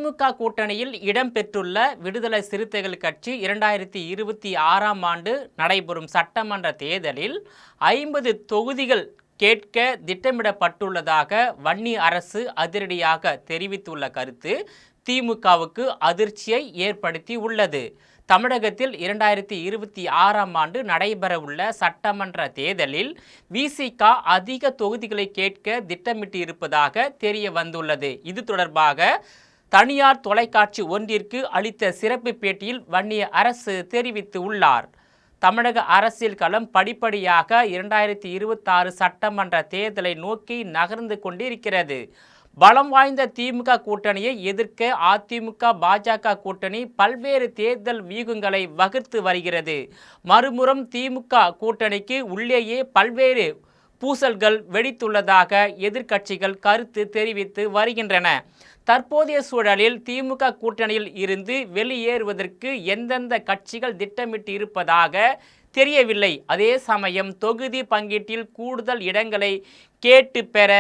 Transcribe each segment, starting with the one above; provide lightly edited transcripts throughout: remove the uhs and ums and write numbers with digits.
திமுக கூட்டணியில் இடம்பெற்றுள்ள விடுதலை சிறுத்தைகள் கட்சி 2026ஆம் ஆண்டு நடைபெறும் சட்டமன்ற தேர்தலில் 50 தொகுதிகள் கேட்க திட்டமிடப்பட்டுள்ளதாக வன்னி அரசு அதிரடியாக தெரிவித்துள்ள கருத்து திமுகவுக்கு அதிர்ச்சியை ஏற்படுத்தி உள்ளது. தமிழகத்தில் 2026ஆம் ஆண்டு நடைபெறவுள்ள சட்டமன்ற தேர்தலில் விசிக அதிக தொகுதிகளை கேட்க திட்டமிட்டு இருப்பதாக தெரிய வந்துள்ளது. இது தொடர்பாக தனியார் தொலைக்காட்சி ஒன்றிற்கு அளித்த சிறப்பு பேட்டியில் வன்னி அரசு தெரிவித்து உள்ளார். தமிழக அரசியல் களம் படிப்படியாக 2026 சட்டமன்ற தேர்தலை நோக்கி நகர்ந்து கொண்டிருக்கிறது. பலம் வாய்ந்த திமுக கூட்டணியை எதிர்க்க அதிமுக பாஜக கூட்டணி பல்வேறு தேர்தல் வியூகங்களை வகுத்து வருகிறது. மறுபுறம் திமுக கூட்டணிக்கு உள்ளேயே பல்வேறு பூசல்கள் வெடித்துள்ளதாக எதிர்க்கட்சிகள் கருத்து தெரிவித்து வருகின்றன. தற்போதைய சூழலில் திமுக கூட்டணியில் இருந்து வெளியேறுவதற்கு எந்தெந்த கட்சிகள் திட்டமிட்டு இருப்பதாக தெரியவில்லை. அதே சமயம் தொகுதி பங்கீட்டில் கூடுதல் இடங்களை கேட்டு பெற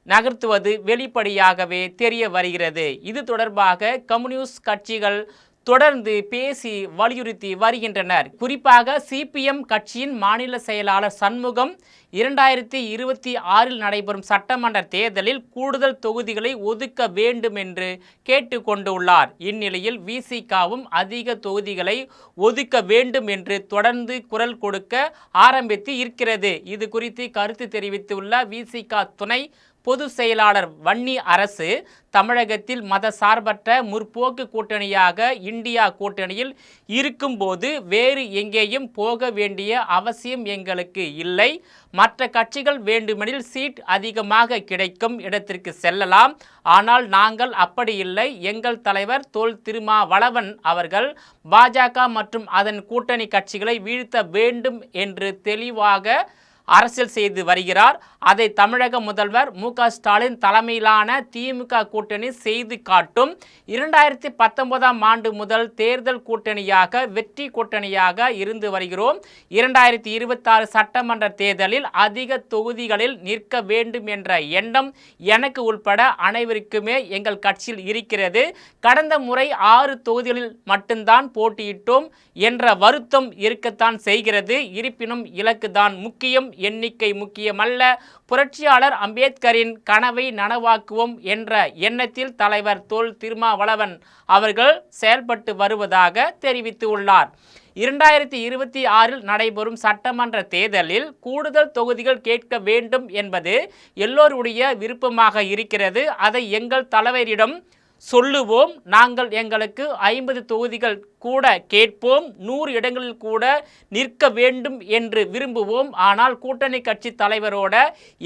நகர்த்துவது வெளிப்படையாகவே தெரிய வருகிறது. இது தொடர்பாக கம்யூனிஸ்ட் கட்சிகள் தொடர்ந்து பேசி வலியுறுத்தி வருகின்றனர். குறிப்பாக சிபிஎம் கட்சியின் மாநில செயலாளர் சண்முகம் 2026இல் நடைபெறும் சட்டமன்ற தேர்தலில் கூடுதல் தொகுதிகளை ஒதுக்க வேண்டும் என்று கேட்டுக்கொண்டுள்ளார். இந்நிலையில் விசிகவும் அதிக தொகுதிகளை ஒதுக்க வேண்டும் என்று தொடர்ந்து குரல் கொடுக்க ஆரம்பித்து இருக்கிறது. இது குறித்து கருத்து தெரிவித்துள்ள விசிக துணை பொதுச் செயலாளர் வன்னி அரசு, தமிழகத்தில் மத சார்பற்ற முற்போக்கு கூட்டணியாக இந்தியா கூட்டணியில் இருக்கும்போது வேறு எங்கேயும் போக வேண்டிய அவசியம் எங்களுக்கு இல்லை. மற்ற கட்சிகள் வேண்டுமெனில் சீட் அதிகமாக கிடைக்கும் இடத்திற்கு செல்லலாம். ஆனால் நாங்கள் அப்படி இல்லை. எங்கள் தலைவர் தொல் திருமாவளவன் அவர்கள் பாஜக மற்றும் அதன் கூட்டணி கட்சிகளை வீழ்த்த வேண்டும் என்று தெளிவாக அரசியல் செய்து வருகிறார். அதை தமிழக முதல்வர் மு.க.ஸ்டாலின் தலைமையிலான திமுக கூட்டணி செய்து காட்டும். 2019ஆம் ஆண்டு முதல் தேர்தல் கூட்டணியாக வெற்றி கூட்டணியாக இருந்து வருகிறோம். 2026 சட்டமன்ற தேர்தலில் அதிக தொகுதிகளில் நிற்க வேண்டும் என்ற எண்ணம் எனக்கு உள்பட அனைவருக்குமே எங்கள் கட்சியில் இருக்கிறது. கடந்த முறை 6 தொகுதிகளில் மட்டும்தான் போட்டியிட்டோம் என்ற வருத்தம் இருக்கத்தான் செய்கிறது. இருப்பினும் இலக்கு தான் முக்கியம், எண்ணிக்கை முக்கியமல்ல. புரட்சியாளர் அம்பேத்கரின் கனவை நனவாக்குவோம் என்ற எண்ணத்தில் தலைவர் தொல் திருமாவளவன் அவர்கள் செயல்பட்டு வருவதாக தெரிவித்துள்ளார். 2026இல் நடைபெறும் சட்டமன்ற தேர்தலில் கூடுதல் தொகுதிகள் கேட்க வேண்டும் என்பது எல்லோருடைய விருப்பமாக இருக்கிறது. அதை எங்கள் தலைவரிடம் சொல்லுவோம். நாங்கள் எங்களுக்கு 50 தொகுதிகள் கூட கேட்போம். 100 இடங்களில் கூட நிற்க வேண்டும் என்று விரும்புவோம். ஆனால் கூட்டணி கட்சி தலைவரோட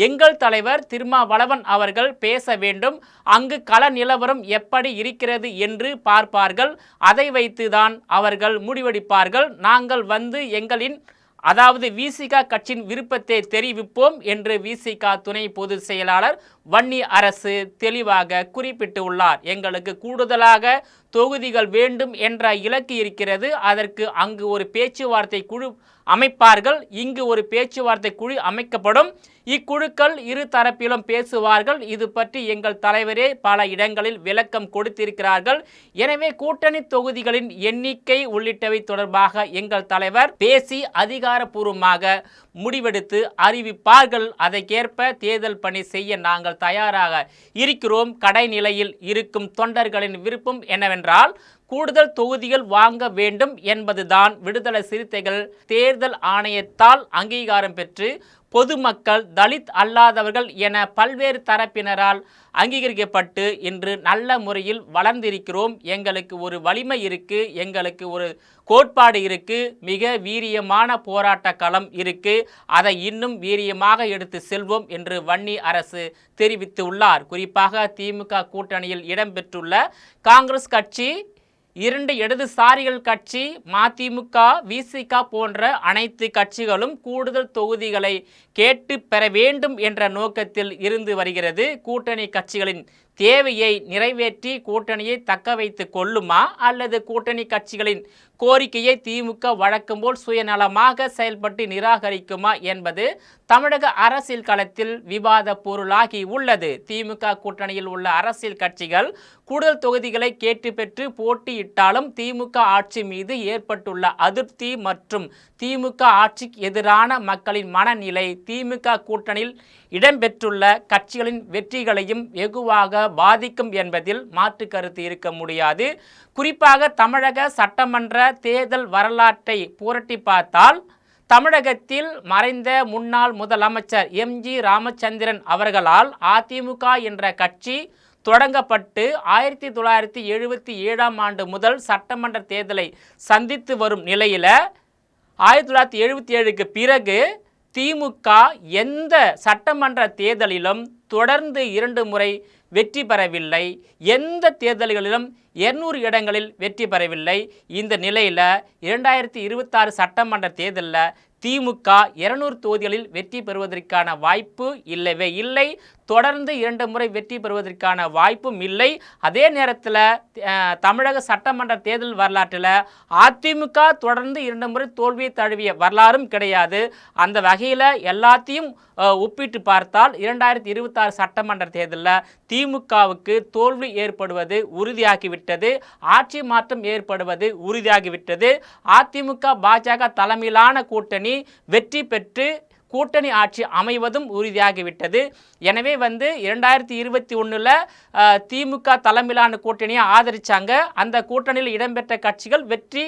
எங்கள் தலைவர் திருமாவளவன் அவர்கள் பேச வேண்டும். அங்கு கள நிலவரம் எப்படி இருக்கிறது என்று பார்ப்பார்கள். அதை வைத்துதான் அவர்கள் முடிவெடுப்பார்கள். நாங்கள் வந்து எங்களின் அதாவது விசிக கட்சியின் விருப்பத்தை தெரிவிப்போம் என்று விசிக துணை பொதுச் செயலாளர் வன்னி அரசு தெளிவாக குறிப்பிட்டுள்ளார். எங்களுக்கு கூடுதலாக தொகுதிகள் வேண்டும் என்ற இலக்கு இருக்கிறது. அதற்கு அங்கு ஒரு பேச்சுவார்த்தை குழு அமைப்பார்கள். இங்கு ஒரு பேச்சுவார்த்தை குழு அமைக்கப்படும். இக்குழுக்கள் இரு தரப்பிலும் பேசுவார்கள். இது பற்றி எங்கள் தலைவரே பல இடங்களில் விளக்கம் கொடுத்திருக்கிறார்கள். எனவே கூட்டணி தொகுதிகளின் எண்ணிக்கை உள்ளிட்டவை தொடர்பாக எங்கள் தலைவர் பேசி அதிகாரப்பூர்வமாக முடிவெடுத்து அறிவிப்பார்கள். அதற்கேற்ப தேர்தல் பணி செய்ய நாங்கள் தயாராக இருக்கிறோம். கடைநிலையில் இருக்கும் தொண்டர்களின் விருப்பம் என்னவென்றால் கூடுதல் தொகுதிகள் வாங்க வேண்டும் என்பதுதான். விடுதலை சிறுத்தைகள் தேர்தல் ஆணையத்தால் அங்கீகாரம் பெற்று பொதுமக்கள், தலித் அல்லாதவர்கள் என பல்வேறு தரப்பினரால் அங்கீகரிக்கப்பட்டு இன்று நல்ல முறையில் வளர்ந்திருக்கிறோம். எங்களுக்கு ஒரு வலிமை இருக்கு, எங்களுக்கு ஒரு கோட்பாடு இருக்கு, மிக வீரியமான போராட்ட களம் இருக்கு. அதை இன்னும் வீரியமாக எடுத்து செல்வோம் என்று வன்னி அரசு தெரிவித்துள்ளார். குறிப்பாக திமுக கூட்டணியில் இடம்பெற்றுள்ள காங்கிரஸ் கட்சி, 2 இடதுசாரிகள் கட்சி, மதிமுக, விசிக போன்ற அனைத்து கட்சிகளும் கூடுதல் தொகுதிகளை கேட்டு பெற வேண்டும் என்ற நோக்கத்தில் இருந்து வருகிறது. கூட்டணி கட்சிகளின் தேவையை நிறைவேற்றி கூட்டணியை தக்க வைத்து கொள்ளுமா அல்லது கூட்டணி கட்சிகளின் கோரிக்கையை திமுக வழக்கம் போல் சுயநலமாக செயல்பட்டு நிராகரிக்குமா என்பது தமிழக அரசியல் களத்தில் விவாத பொருளாகி உள்ளது. திமுக கூட்டணியில் உள்ள அரசியல் கட்சிகள் கூடுதல் தொகுதிகளை கேட்டு பெற்று போட்டியிட்டாலும் திமுக ஆட்சி மீது ஏற்பட்டுள்ள அதிருப்தி மற்றும் திமுக ஆட்சிக்கு எதிரான மக்களின் மனநிலை திமுக கூட்டணியில் இடம்பெற்றுள்ள கட்சிகளின் வெற்றிகளையும் வெகுவாக பாதிக்கும் என்பதில் மாற்று கருத்து இருக்க முடியாது. குறிப்பாக தமிழக சட்டமன்ற தேர்தல் வரலாற்றை புரட்டி பார்த்தால் தமிழகத்தில் மறைந்த முன்னாள் முதலமைச்சர் எம்.ஜி. ராமச்சந்திரன் அவர்களால் அதிமுக என்ற கட்சி தொடங்கப்பட்டு 1977ஆம் ஆண்டு முதல் சட்டமன்ற தேர்தலை சந்தித்து வரும் நிலையில் 1977க்கு பிறகு திமுக எந்த சட்டமன்ற தேர்தலிலும் தொடர்ந்து 2 முறை வெற்றி பெறவில்லை. எந்த தேர்தல்களிலும் 200 இடங்களில் வெற்றி பெறவில்லை. இந்த நிலையில் 2026 சட்டமன்ற தேர்தலில் திமுக 200 தொகுதிகளில் வெற்றி பெறுவதற்கான வாய்ப்பு இல்லவே இல்லை. தொடர்ந்து 2 முறை வெற்றி பெறுவதற்கான வாய்ப்பும் இல்லை. அதே நேரத்தில் தமிழக சட்டமன்ற தேர்தல் வரலாற்றில் அதிமுக தொடர்ந்து 2 முறை தோல்வியை தழுவிய வரலாறும் கிடையாது. அந்த வகையில் எல்லாத்தையும் ஒப்பிட்டு பார்த்தால் 2026 சட்டமன்ற தேர்தலில் திமுகவுக்கு தோல்வி ஏற்படுவது உறுதியாகிவிட்டது. ஆட்சி மாற்றம் ஏற்படுவது உறுதியாகிவிட்டது. அதிமுக பாஜக தலைமையிலான கூட்டணி வெற்றி பெற்று கூட்டணி ஆட்சி அமைவதும் உறுதியாகிவிட்டது. எனவே 2021 திமுக தலைமையிலான கூட்டணியை ஆதரித்தாங்க. அந்த கூட்டணியில் இடம்பெற்ற கட்சிகள் வெற்றி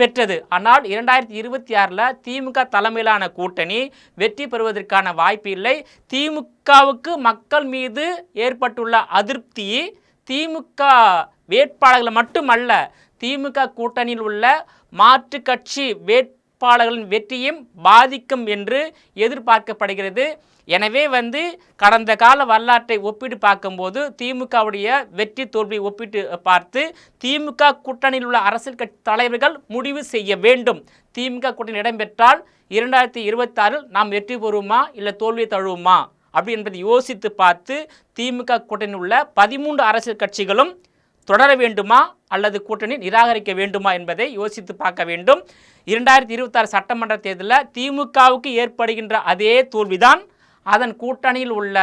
பெற்றது. ஆனால் 2026 திமுக தலைமையிலான கூட்டணி வெற்றி பெறுவதற்கான வாய்ப்பு இல்லை. திமுகவுக்கு மக்கள் மீது ஏற்பட்டுள்ள அதிருப்தி திமுக வேட்பாளர்கள் மட்டுமல்ல, திமுக கூட்டணியில் உள்ள மாற்று கட்சி வேட்பாளர்களின் வெற்றியும் பாதிக்கும் என்று எதிர்பார்க்கப்படுகிறது. எனவே கடந்த கால வரலாற்றை ஒப்பிட்டு பார்க்கும்போது திமுகவுடைய வெற்றி தோல்வி ஒப்பிட்டு பார்த்து திமுக கூட்டணியில் உள்ள அரசியல் கட்சி தலைவர்கள் முடிவு செய்ய வேண்டும். திமுக கூட்டணி இடம்பெற்றால் 2026 நாம் வெற்றி பெறுவோமா இல்லை தோல்வி தழுவுமா அப்படி என்பதை யோசித்து பார்த்து திமுக கூட்டணியில் உள்ள 13 அரசியல் கட்சிகளும் தொடர வேண்டுமா அல்லது கூட்டணி நிராகரிக்க வேண்டுமா என்பதை யோசித்து பார்க்க வேண்டும். 2026 சட்டமன்ற தேர்தலில் திமுகவுக்கு ஏற்படுகின்ற அதே தோல்விதான் அதன் கூட்டணியில் உள்ள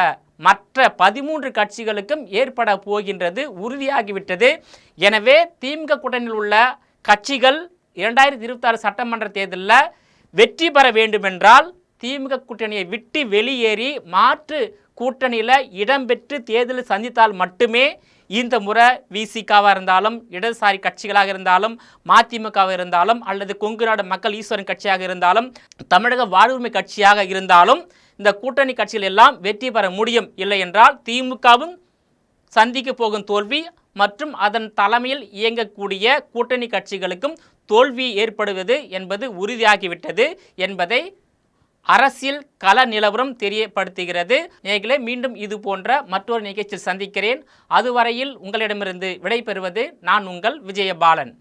மற்ற 13 கட்சிகளுக்கும் ஏற்பட போகின்றது, உறுதியாகிவிட்டது. எனவே திமுக கூட்டணியில் உள்ள கட்சிகள் 2026 சட்டமன்ற தேர்தலில் வெற்றி பெற வேண்டுமென்றால் திமுக கூட்டணியை விட்டு வெளியேறி மாற்று கூட்டணியில் இடம்பெற்று தேர்தலை சந்தித்தால் மட்டுமே இந்த முறை விசிகாவாக இருந்தாலும் இடதுசாரி கட்சிகளாக இருந்தாலும் மதிமுகவாக இருந்தாலும் அல்லது கொங்கு நாடு மக்கள் ஈஸ்வரன் கட்சியாக இருந்தாலும் தமிழக வாழ்வுரிமை கட்சியாக இருந்தாலும் இந்த கூட்டணி கட்சிகள் எல்லாம் வெற்றி பெற முடியும். இல்லை என்றால் திமுகவும் சந்திக்க போகும் தோல்வி மற்றும் அதன் தலைமையில் இயங்கக்கூடிய கூட்டணி கட்சிகளுக்கும் தோல்வி ஏற்படுவது என்பது உறுதியாகிவிட்டது என்பதை அரசியல் கள நிலவரம் தெரியப்படுத்துகிறது. நேயர்களே, மீண்டும் இது போன்ற மற்றொரு நிகழ்ச்சியில் சந்திக்கிறேன். அதுவரையில் உங்களிடமிருந்து விடைபெறுவது நான் உங்கள் விஜயபாலன்.